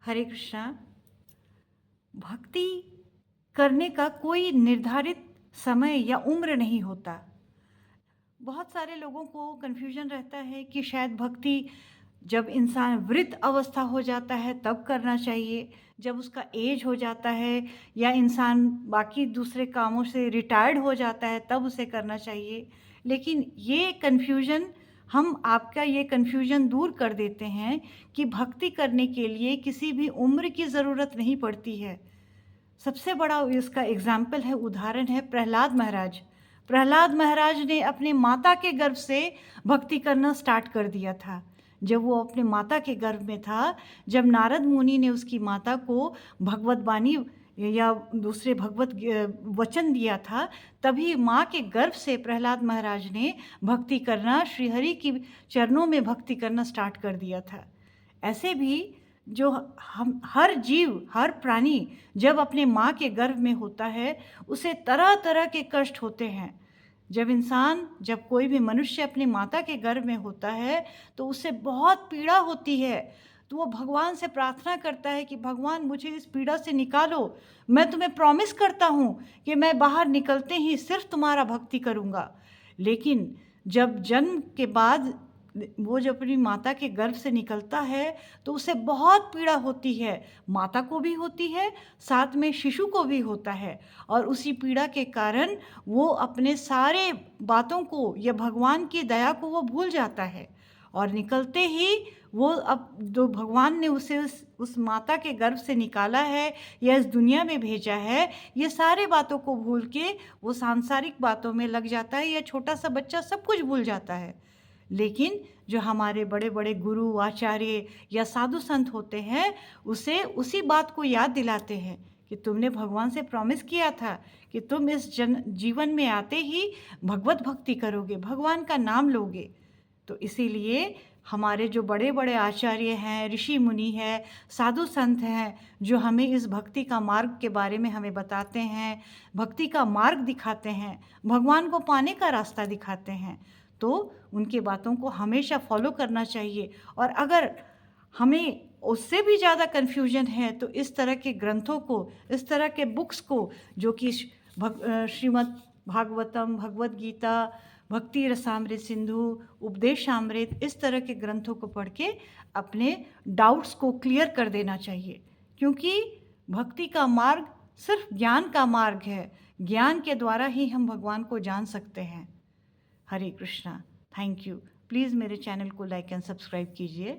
हरे कृष्णा। भक्ति करने का कोई निर्धारित समय या उम्र नहीं होता। बहुत सारे लोगों को कन्फ्यूजन रहता है कि शायद भक्ति जब इंसान वृद्ध अवस्था हो जाता है तब करना चाहिए, जब उसका एज हो जाता है या इंसान बाकी दूसरे कामों से रिटायर्ड हो जाता है तब उसे करना चाहिए। लेकिन ये कन्फ्यूजन हम आपका ये कन्फ्यूजन दूर कर देते हैं कि भक्ति करने के लिए किसी भी उम्र की ज़रूरत नहीं पड़ती है। सबसे बड़ा इसका एग्जाम्पल है, उदाहरण है प्रहलाद महाराज। प्रहलाद महाराज ने अपने माता के गर्भ से भक्ति करना स्टार्ट कर दिया था। जब वो अपने माता के गर्भ में था, जब नारद मुनि ने उसकी माता को भगवत बानी या दूसरे भगवत वचन दिया था, तभी माँ के गर्भ से प्रहलाद महाराज ने भक्ति करना, श्रीहरि की चरणों में भक्ति करना स्टार्ट कर दिया था। ऐसे भी जो हम हर जीव, हर प्राणी जब अपने माँ के गर्भ में होता है, उसे तरह तरह के कष्ट होते हैं। जब कोई भी मनुष्य अपनी माता के गर्भ में होता है तो उसे बहुत पीड़ा होती है। तो वो भगवान से प्रार्थना करता है कि भगवान मुझे इस पीड़ा से निकालो, मैं तुम्हें प्रॉमिस करता हूँ कि मैं बाहर निकलते ही सिर्फ तुम्हारा भक्ति करूँगा। लेकिन जब जन्म के बाद वो जब अपनी माता के गर्भ से निकलता है तो उसे बहुत पीड़ा होती है, माता को भी होती है, साथ में शिशु को भी होता है। और उसी पीड़ा के कारण वो अपने सारे बातों को या भगवान की दया को वो भूल जाता है और निकलते ही वो अब जो भगवान ने उसे उस माता के गर्भ से निकाला है या इस दुनिया में भेजा है, ये सारे बातों को भूल के वो सांसारिक बातों में लग जाता है। या छोटा सा बच्चा सब कुछ भूल जाता है। लेकिन जो हमारे बड़े बड़े गुरु, आचार्य या साधु संत होते हैं, उसे उसी बात को याद दिलाते हैं कि तुमने भगवान से प्रॉमिस किया था कि तुम इस जीवन में आते ही भगवत भक्ति करोगे, भगवान का नाम लोगे। तो इसीलिए हमारे जो बड़े बड़े आचार्य हैं, ऋषि मुनि हैं, साधु संत हैं, जो हमें इस भक्ति का मार्ग के बारे में हमें बताते हैं, भक्ति का मार्ग दिखाते हैं, भगवान को पाने का रास्ता दिखाते हैं, तो उनके बातों को हमेशा फॉलो करना चाहिए। और अगर हमें उससे भी ज़्यादा कन्फ्यूजन है तो इस तरह के ग्रंथों को, इस तरह के बुक्स को, जो कि श्रीमद् भागवतम, भगवत गीता, भक्ति रसामृत सिंधु, उपदेशामृत, इस तरह के ग्रंथों को पढ़ के अपने डाउट्स को क्लियर कर देना चाहिए। क्योंकि भक्ति का मार्ग सिर्फ ज्ञान का मार्ग है। ज्ञान के द्वारा ही हम भगवान को जान सकते हैं। Hare Krishna. Thank you. Please मेरे चैनल को लाइक एंड सब्सक्राइब कीजिए।